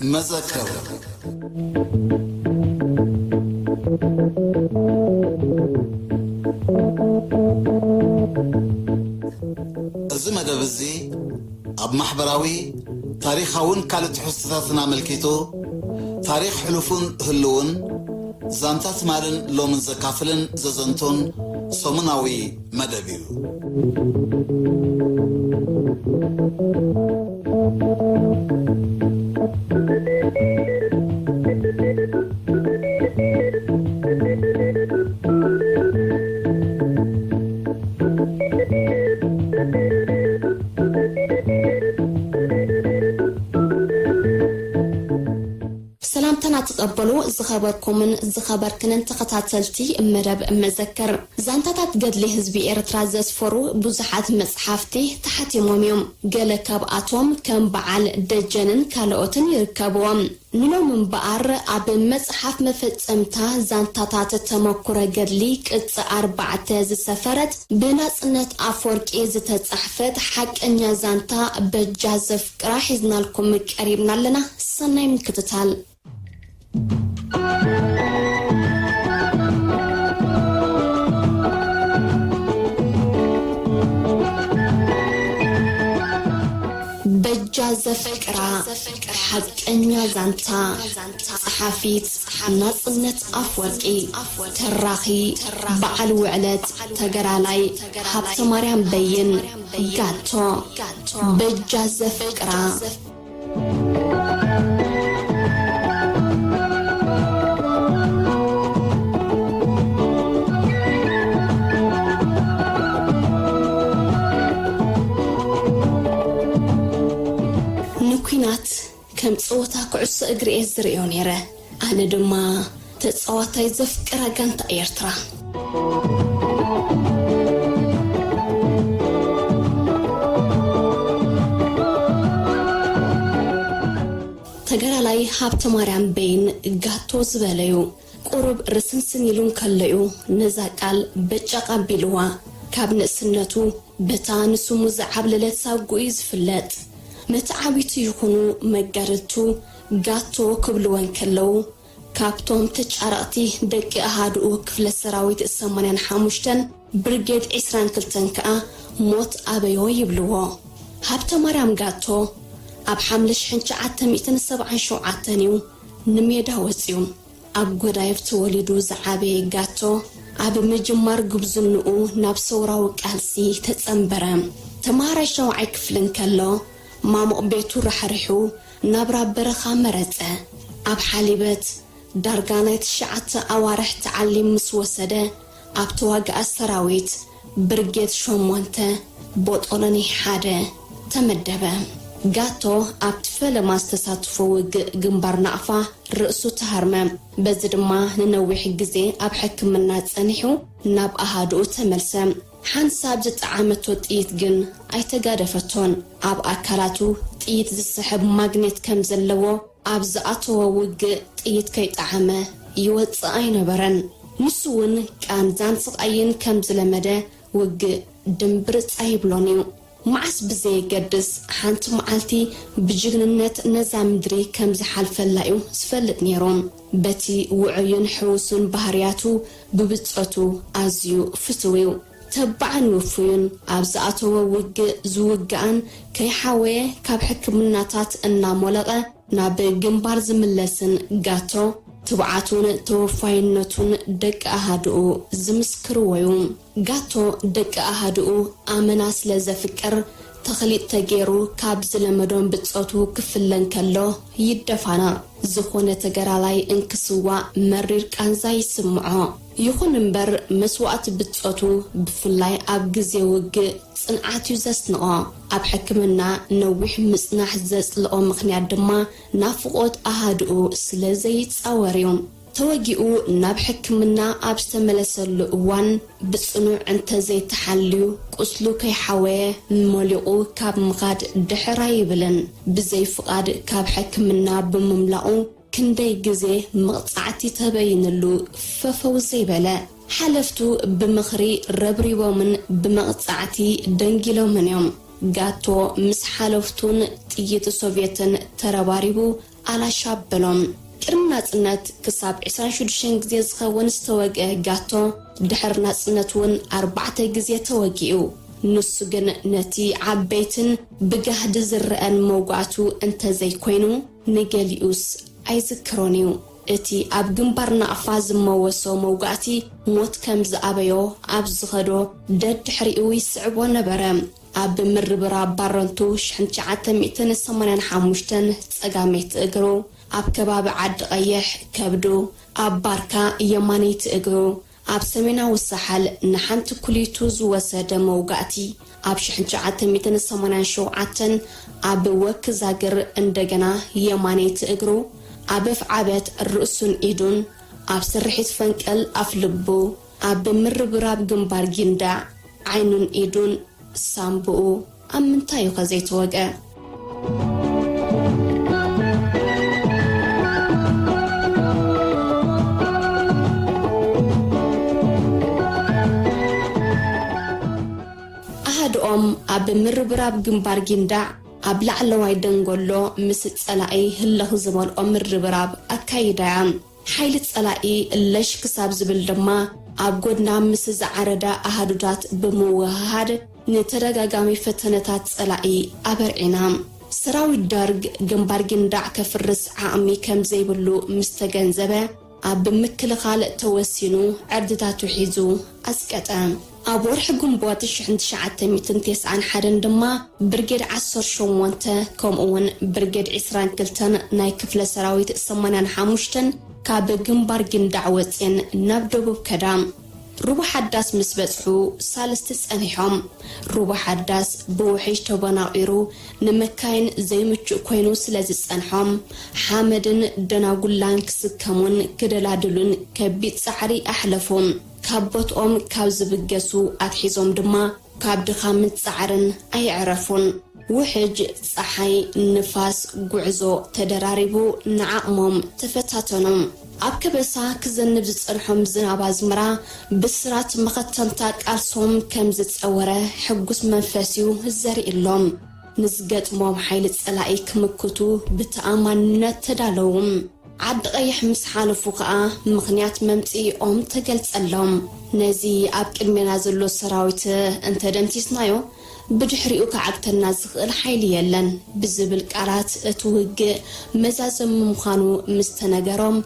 مذكر أزمة دبزي أب محبراوي تاريخون كالت حستاتنا ملكيتو تاريخ حلفون هلون زانتات مارن لو من زكافلن ززنتون صمناوي مدبيو تقبلوا زخبركم زخبركن تخاتلتي مدب مذكر زانتات قدلي حزبي إرترا زسفرو بزحات مصحفتي تحتيمهم يوم قال كاباتهم كم بعل دجنن كالوتن يركبوهم منو من بقر عب مصحف مفتمتا زانتات تمكر قدلي كتس 4 زسفرت بنصنت أفورك إز تتصحفت حق أن زانتا بجازف راح يزنالكم قريبنا لنا سنة من كتتال بجازف فكرة حقنيا زانتا صحافيت نصنت أفوركي تراخي بعل وعلت تقرالاي حبس مريم بين قاتو بجازف فكرة كم صوتا كعس أجري إزريون يرى أنا دما تصوتا يزفكر جنت إيرترا تجرى لي حبت مريم بين جاتو زباليو قرب رسنسن يلون كليو نزاكال بتشاقا بلوا كابن سنتو بتانسو مزعب للتساقو إزفلت متعاويتو يكونوا مجارتو قاتو كبلوان كلو كابتوم تجاراتي دك أهادو كفل السراويت السمانين حاموشتن برغيد 20 كلتن كأ موت أبيو يبلوه هابتا مرام قاتو أب حملش حنش عتميتن 7 شوعاتنيو نميدا وزيو أب قدايف توليدو زعابي قاتو أب مجمار قبزنقو نابسورا وكالسي تتسنبرم تمارا شوعي كفلن كلو ما مقبيتو رحرحو نابرا برخا مرتة أب حاليبت دارقانيت شعات أوارح تعليم مسوسده أب تواقع السراويت برقيت شوموانته بوطولاني حاده تمدبه قاتو أب تفل ما استساتفو جنبار نعفا رأسو تهرمم بزد ما ننويح قزي أب حكم منات أنيحو ناب أهادو تملسم حنساب جت عامتو تقيت جن أي تقادفتون أب أكلاتو تقيت زسحب ماغنيت كم زلوو أب زعاتو ووق تقيت كيت عامة يوتس أين برن نسون كان زانسق أين كم زلمده وق دمبرت أي بلونيو معس بزي قدس حانت معالتي بجغننت نزام دري كم زحال فلايو سفلت نيرون بتي وعيون حوسون بهارياتو ببتعتو أزيو فتويو تبعن وفيون أبزعتو ووق زوقان كي حاوي كاب حكمناتات إنا مولغة ناب جنبار زملسن قاتو تبعاتون توفاينتون دك أهادو زمسكرويوم قاتو دك أهادو آمناس لزفكر تخليط تغيرو كاب زلمدون بتصوتو كفلن كلو يدفانا زخونة تغرالاي انكسوا مرير كانزا يسمعو يخون منبر مسوات بتصوتو بفلاي اب غزي وق صنعاتيو زسنقو اب حكمنا نوح مصناح زسلقو مخنيات دما نافقوت اهادو سلازي تصاوريوم توجيو ناب حكمنا أبستملسل وان بصنوع انت زي تحليو قسلو كي حواه موليقو كاب مغاد دحراي بلن بزي فقاد كاب حكمنا بمملقو كندي جزي مقطعتي تبين اللو ففوزي بلا حلفتو بمخري ربريبومن بمقطعتي دنجيلومن يوم ጋቶ ምስ ሓለፍቱን ጥይት ሶቪየትን ተረባሪቡ አላሻበሎም ቅድሚ ናጽነት ክሳብ 26 ግዜ ዝኸውን ዝተወግአ ጋቶ ድሕር ናጽነት ውን 4 ግዜ ተወጊኡ ንሱ ግን ነቲ ዓበይትን ብጋህዲ ዝረአን መውጋቱ እንተዘይኮይኑ ንገሊኡስ ኣይዝክሮንዩ እቲ ኣብ ግንባርና ኣፋ ዝመወሶ መውጋእቲ ሞት ከም ዝኣበዮ ኣብ ዝኸዶ ደድሕሪኡ ይስዕቦ ነበረ ኣብ ምርብራ ባረንቱ 1985 ጸጋሜት እግሩ ኣብ ከባቢ ዓዲ ቀይሕ ከብዱ ኣብ ባርካ የማኒት እግሩ ኣብ ሰሜናዊ ሳሓል ንሓንቲ ኩሊቱ ዝወሰደ መውጋእቲ ኣብ 1987 ኣብ ወክዛግር እንደገና የማኒት እግሩ ኣብ ፍዓበት ርእሱን ኢዱን ኣብ ስርሒት ፈንቀል ኣፍልቡ ኣብ ምርብራብ ግንባር ጊንዳ ዓይኑን ኢዱን ሳምቡኡ ኣብ ምንታይ ከዘይተወገ ኣሃድኦም ኣብ ምርብራብ ግንባር ጊንዳ ኣብ ላዕለዋይ ደንጎሎ ምስ ጸላኢ ህለኽ ዝመልኦም ምርብራብ ኣካይዳያ ሓይሊ ጸላኢ ለሽ ክሳብ ዝብል ድማ ኣብ ጎድና ምስ ዝዓረዳ ኣሃዱታት ብምውሃድ ንተደጋጋሚ ፈተነታት ጸላኢ ኣበርዒና ሰራዊት ደርግ ግንባር ጊንዳዕ ከፍርስ ዓቕሚ ከም ዘይብሉ ምስተገንዘበ ኣብ ምክልኻል ተወሲኑ ዕርድታቱ ሒዙ ኣስቀጠ ኣብ ወርሒ ግንቦት 1991 ድማ ብርጌድ 18 ከምኡውን ብርጌድ 22 ናይ ክፍለ ሰራዊት 85 ካብ ግንባር ጊንዳዕ ወፅን ናብ ደቡብ ከዳም ሩባ ሓዳስ ምስ በጽሑ ሳልስት ጸኒሖም ሩባ ሓዳስ ብውሒሽ ተበናቂሩ ንመካይን ዘይምቹእ ኮይኑ ስለዝጸንሖም ሓመድን ደናጉላን ክስከሙን ክደላድሉን ከቢድ ጻዕሪ ኣሕለፎም ካብቦትኦም ካብ ዝብገሱ ኣትሒዞም ድማ ካብ ድኻምን ጻዕርን ኣይዕረፉን ውሕጅ ፀሓይ ንፋስ ጉዕዞ ተደራሪቡ ንዓቕሞም ተፈታተኖም ኣብ ከበሳ ክዘንብ ዝጸንሖም ዝናብ ኣዝመራ ብስራት መኸተምታ ቃልሶም ከም ዝጸወረ ሕጉስ መንፈስዩ ዘርእሎም ንዝገጥሞም ሓይሊ ጸላኢ ክምክቱ ብተኣማንነት ተዳለዎም ዓዲ ቀይሕ ምስ ሓለፉ ከዓ ምኽንያት መምጽኦም ተገልጸሎም ነዚ ኣብ ቅድሜና ዘሎ ሰራዊት እንተደምቲስናዮ ብድሕሪኡ ከዓግተና ዝኽእል ሓይሊ የለን ብዝብል ቃላት እትውግእ መዛዘም ምዃኑ ምስተነገሮም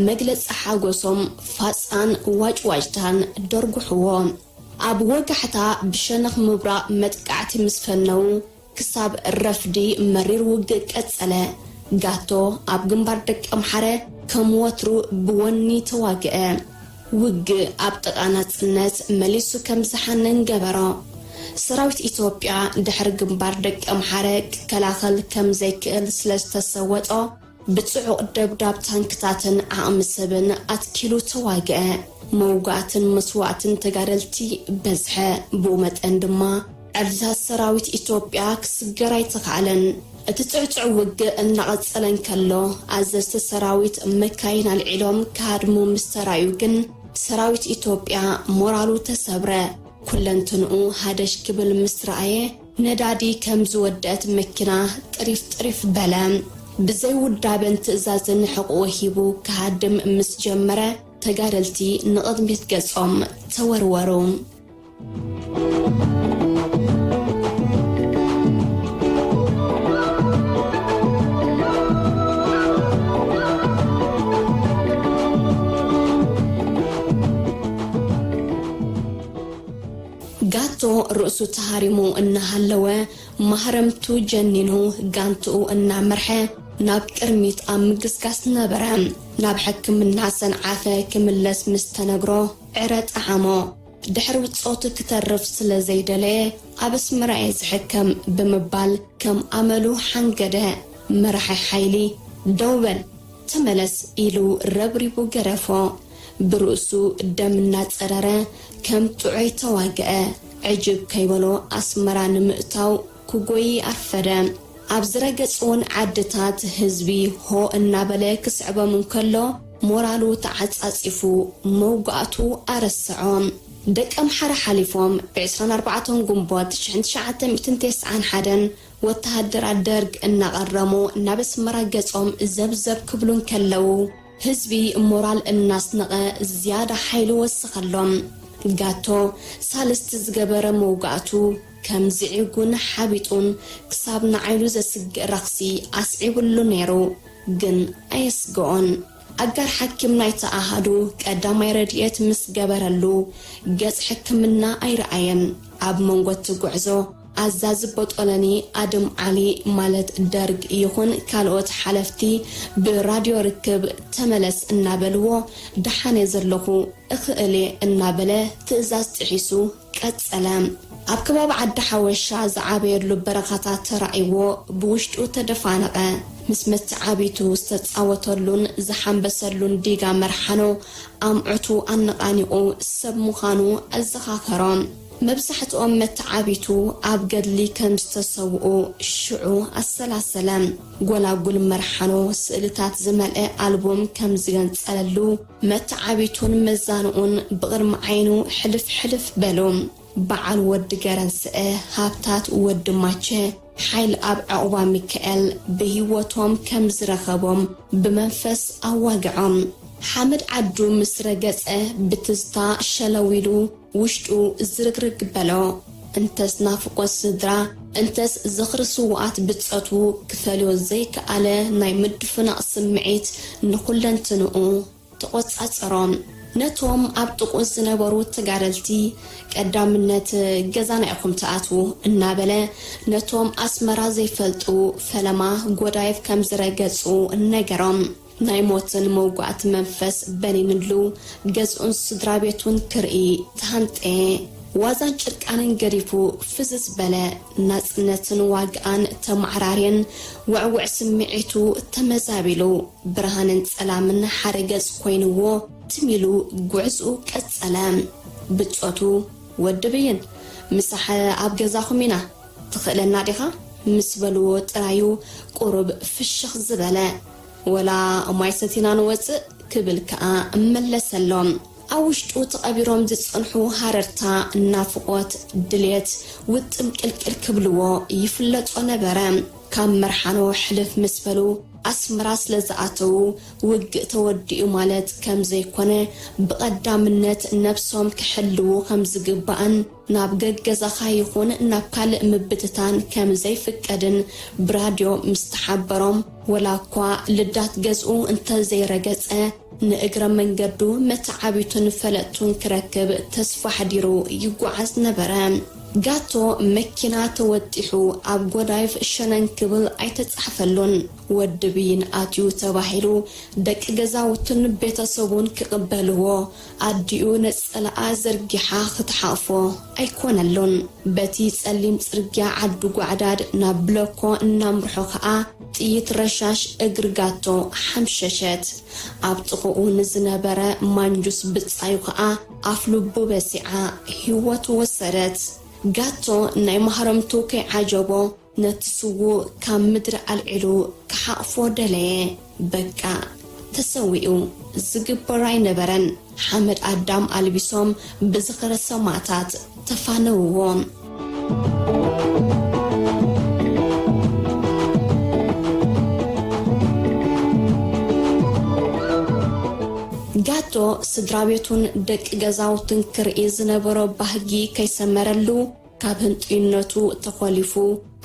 መግለጽ ሓጎሶም ፋጻን ዋጭዋጭታን ደርጉሕዎ ኣብ ወጋሕታ ብሸነኽ ምብራቕ መጥቃዕቲ ምስፈነው ክሳብ ረፍዲ መሪር ውግእ ቀጸለ ጋቶ ኣብ ግንባር ደቂ ኣምሓረ ከም ወትሩ ብወኒ ተዋግአ ውግእ ኣብ ጥቓናጽነት መሊሱ ከም ዝሓነን ገበሮ ሰራዊት ኢትዮጵያ ድሕሪ ግንባር ደቂ ኣምሓረ ክከላኸል ከም ዘይክእል ስለዝተሰወጦ ብጽዑቕ ደብዳብ ታንክታትን ዓቕሚ ሰብን ኣትኪሉ ተዋግአ መውጋዕትን መስዋዕትን ተጋደልቲ በዝሐ ብመጠን ድማ ዕርድታት ሰራዊት ኢትዮጵያ ክስገር ኣይተኻኣለን እቲ ጽዕጽዕ ውግእ እናቐጸለን ከሎ ኣዘዝቲ ሰራዊት መካይን ኣልዒሎም ካድሙ ምስተራዩ ግን ሰራዊት ኢትዮጵያ ሞራሉ ተሰብረ ኩለንትንኡ ሃደሽ ክብል ምስትራየ ነዳዲ ከም ዝወደት መኪና ጥሪፍ በለ ብዘይ ውዳበን ትእዛዝን ሕቁ ሂቡ ካድም ምስ ጀመረ ተጋደልቲ ንቕድሚት ገጾም ተወርወሩ ጋቶ ርእሱ ተሃሪሙ እናሃለወ ማህረምቱ ጀኒኑ ጋንቱ እናመርሐ ናብ ቅርሚት ኣብ ምግስጋስ ነበረ ናብ ሕክምና ሰንዓፈ ክምለስ ምስተነግሮ ዕረ ጣዕሞ ድሕሪ ውፅኦቱ ክተርፍ ስለ ዘይደለየ ኣብ ኣስመራ ዝሕከም ብምባል ከም ኣመሉ ሓንገደ መራሒ ሓይሊ ደውበል ተመለስ ኢሉ ረብሪቡ ገረፎ ብርእሱ ደምና ጸረረ ከም ጥዑይ ተዋግአ ዕጅብ ከይበሎ ኣስመራ ንምእታው ክጎይ ኣርፈደ ኣብ ዝረገጽውን ዓድታት ህዝቢ ሆ እናበለ ክስዕቦም እንከሎ ሞራሉ ተዓጻጽፉ መውጋእቱ አረስዖም ደቀም ሓረ ሓሊፎም ብ24 ጉንቦት 1991 ወተሃደራት ደርግ እናቀረሙ ናበስመራ ገጾም ዘብዘብ ክብሉን ከለው ህዝቢ ሞራል እናስነቀ ዝያዳ ሓይሉ ወስኸሎም ጋቶ ሳልስት ዝገበረ መውጋእቱ ከም ዝዒጉን ሓቢጡን ክሳብ ንዓይሉ ዘስግእ ረኽሲ ኣስዒብሉ ነይሩ ግን ኣየስግኦን አጋር ሓኪም ናይቲ ኣሃዱ ቀዳማይ ረድኤት ምስ ገበረሉ ገጽ ሕክምና ኣይረኣየን ኣብ መንጎት ጉዕዞ ኣዛዝ ቦጦለኒ ኣድም ዓሊ ማለት ደርግ ይኹን ካልኦት ሓለፍቲ ብራድዮ ርክብ ተመለስ እናበልዎ ደሓነ ዘለኹ እኽእሌ እናበለ ትእዛዝ ጥሒሱ ቀጸለ ኣብ ከባቢ ዓዲ ሓወሻ ዝዓበየሉ በረኻታት ተራእይዎ ብውሽጡ ተደፋነቐ ምስ መትዓቢቱ ዝተጻወተሉን ዝሓንበሰሉን ዲጋ መርሓኖ ኣምዕቱ ኣነቃኒቑ ሰብ ምዃኑ ኣዘኻኸሮም መብዛሕትኦም መትዓቢቱ ኣብ ገድሊ ከም ዝተሰውኡ ሽዑ ኣሰላሰለም ጎላጉል መርሓኖ ስእልታት ዝመልአ ኣልቦም ከም ዝገንጸለሉ መትዓቢቱን መዛንኡን ብቕድሚ ዓይኑ ሕልፍ ሕልፍ በሉ በዓል ወዲ ገረንስአ ሃብታት ወዲ ማቸ ሓይል ኣብ ዕቑባ ሚካኤል ብህይወቶም ከም ዝረኸቦም ብመንፈስ ኣዋግዖም ሓመድ ዓዱ ምስ ረገጸ ብትዝታ ሸለዊሉ ውሽጡ ዝርግርግ በሎ እንተስ ናፍቆት ስድራ እንተስ ዝኽርስውኣት ብጸቱ ክፈልዮ ዘይከኣለ ናይ ምድፍናቕ ስምዒት ንኹለንትንኡ ተቖጻጸሮም ነቶም ኣብ ጥቁ ዝነበሩ ተጋደልቲ ቀዳምነት ገዛና ኢኹም ተኣትዉ እናበለ ነቶም ኣስመራ ዘይፈልጡ ፈለማ ጎዳይፍ ከም ዝረገጹ ነገሮም ናይ ሞትን መውጓዕቲ መንፈስ በኒንሉ ገዝኡን ስድራ ቤቱን ክርኢ ተሃንጠ ዋዛን ጭርቃንን ገሪፉ ፍዝዝ በለ ናጽነትን ዋግኣን ተማዕራርየን ውዕውዕ ስምዒቱ ተመዛቢሉ ብርሃንን ጸላምን ሓረገጽ ኮይንዎ ትሚሉ ጉዕዙ ቀጸለ ብጮቱ ወድብይን ምሳሐ ኣብ ገዛኹም ኢና ትኽእለና ዲኻ ምስ በልዎ ጥራዩ ቁሩብ ፍሽኽ ዝበለ ወላ እማይ ሰቲና ንወፅእ ክብል ከዓ እመለሰሎም ኣብ ውሽጡ ተቐቢሮም ዝጽንሑ ሃረርታ ናፍቆት ድልየት ውጥም ቅልቅል ክብልዎ ይፍለጦ ነበረ ካብ መርሓኖ ሕልፍ ምስ በሉ ኣስመራ ስለ ዝኣተዉ ውግእ ተወዲኡ ማለት ከም ዘይኮነ ብቐዳምነት ነብሶም ክሕልዉ ከም ዝግባእን ናብ ገገዛኻ ይኹን ናብ ካልእ ምብትታን ከም ዘይፍቀድን ብራድዮ ምስተሓበሮም ወላ እኳ ልዳት ገዝኡ እንተዘይረገጸ ንእግረ መንገዱ መትዓቢቱን ፈለጡን ክረክብ ተስፋ ሓዲሩ ይጓዓዝ ነበረ ጋቶ መኪና ተወጢሑ ኣብ ጎዳይፍ ሸነን ክብል ኣይተጻሕፈሉን ወድብይን ኣትዩ ተባሂሉ ደቂ ገዛውትን ቤተሰቡን ክቕበልዎ ኣዲኡ ነጸላኣ ዘርጊሓ ክትሓቅፎ ኣይኮነሉን በቲ ጸሊም ጽርግያ ዓዱ ጓዕዳድ ናብ ብሎኮ እናምርሖ ከዓ ጥይት ረሻሽ እግር ጋቶ ሓምሸሸት ኣብ ጥቕኡ ንዝነበረ ማንጁስ ብጻዩ ከዓ ኣፍልቡ በሲዓ ህይወቱ ወሰደት ጋቶ ናይ ማህረምቱ ከዓጀቦ ነትስው ካብ ምድሪ ኣልዒሉ ክሓቅፎ ደለየ በቃ ተሰዊኡ ዝግበር ኣይነበረን ሓመድ ኣዳም ኣልቢሶም ብዝኽረ ሰማዕታት ተፋነውዎም ጋቶ ስድራ ቤቱን ደቂ ገዛውትን ክርኢ ዝነበሮ ባህጊ ከይሰመረሉ ካብ ህንጥይነቱ ተኾሊፉ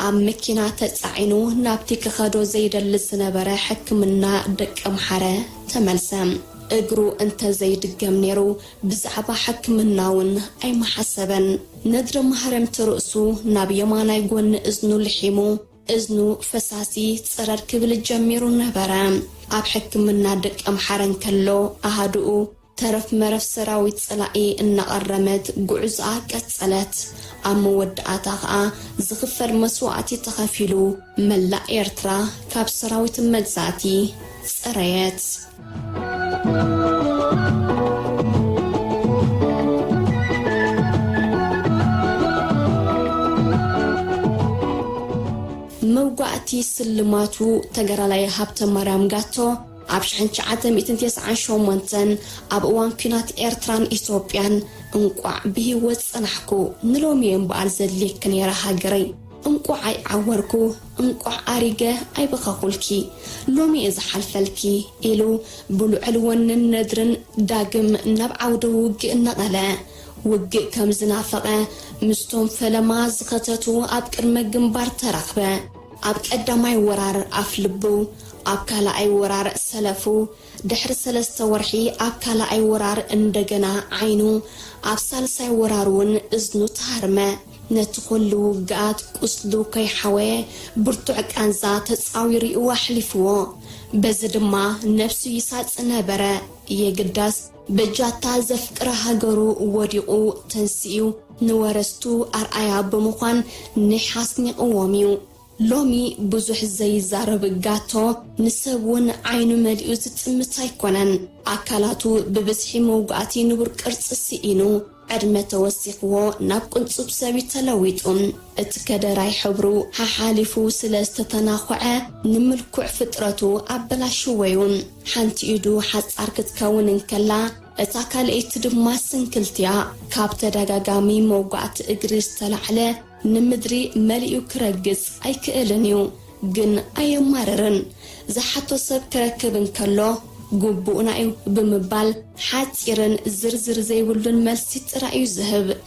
ኣብ መኪና ተጻዒኑ ናብቲ ክኸዶ ዘይደሊ ዝነበረ ሕክምና ደቂ ምሓረ ተመልሰ እግሩ እንተ ዘይድገም ነይሩ ብዛዕባ ሕክምናውን ኣይመሓሰበን ነድሪ ማህረምቲ ርእሱ ናብ የማናይ ጎኒ እዝኑ ልሒሙ እዝኑ ፈሳሲ ጽረር ክብል ጀሚሩ ነበረ ኣብ ሕክምና ደቂ ምሓረን ከሎ ኣሃድኡ ተረፍ መረፍ ሰራዊት ጽላኢ እናቐረመት ጉዕዞኣ ቀጸለት ኣብ መወዳእታ ከዓ ዝኽፈል መስዋዕቲ ተኸፊሉ መላእ ኤርትራ ካብ ሰራዊት መግዛእቲ ጽረየት መውጓዕቲ ስልማቱ ተገራላይ ሃብተ ማርያም ጋቶ عبشحن شعاتم إتنتيس شومنتن أبوان كنات إيرتران إثيوبيان انقع به وصنحكو نلوميين بقال زدليك كنيرا هاجري انقع أي عوركو انقع أريجة أي بخاقولكي لومي إذا حلفلكي إلو بلو علوان الندرن داقم نبعودو وقع النقلة وقع كم زنافقة مستوم فلما زكتتو أبكر مجنبار ترخبة أبك أدامي ورار أفلبو أبكالا أي ورار سلفو دحر سلسة ورحي أبكالا أي ورار اندقنا عينو أبسال ساي ورارون إزنو تهرمة نتخلو قاد قسلو كي حواه برتوعك أنزا تتصاويري وحلفو بزدما نفسو يساد سنابرا يقداس بجاتا زفكرا هاقرو وريقو تنسيو نورستو أرأيا بمخان نحاسني قواميو لومي بزوح زي زارب قاتو نسبون عينو مليو زتمتاي كونن أكالاتو ببزحي موقعاتي نبرك السئينو عدمة توسيقو نابقن صبسابي تلويتون اتكادراي حبرو حالفو سلسة تناخوعة نملكوع فترتو أبلا شويون حانتي إيدو حاس أركت كون انكلا اتاكال ايتدما سنكلتيا كابتا داقاقامي موقعات اقريس تلعلة نمدري مليو كرقز أي كإلنيو جن أي ماررن زحاتو سب كركبن كالو قبونا ايو بمبال حاتيرن زرزر زي ولن ملسيت رأيو زهب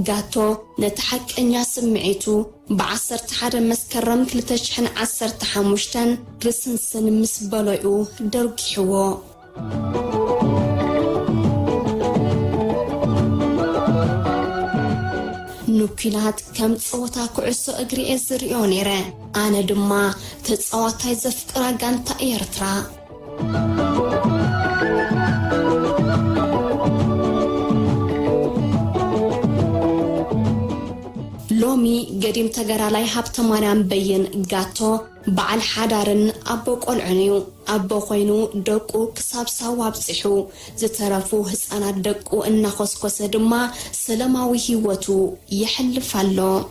قاتو نتحك انيا سمعيتو بعصر تحار مسكرم كلتشحن عصر تحاموشتن رسنسن مسباليو درق حوا نوكينات كم تصوتا كعسو اقري ازريو نيرا انا دما تتصوتا يزفقرا قانتا ايرترا لومي قديم تقرالاي هابتمانان بين قاتو بعل حدارن أبو قلعنيو أبو خوينو دقو كساب سواب صحو زترافو هسانا دقو إنا خسكس دما سلماوي هيوتو يحل فالو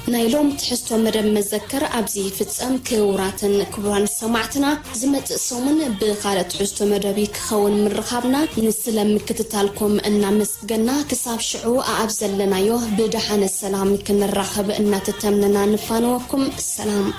نايلوم تحسو مدام مذكر أبزي فتسام كوراتن كبران سمعتنا زمت صومن بخالة تحسو مدابي كخون من رخابنا نسلم كتتالكم إنا مسجنا كساب شعو أبزل لنا يوه بدحان السلام كن الرخب إنا تتمننا نفانوكم السلام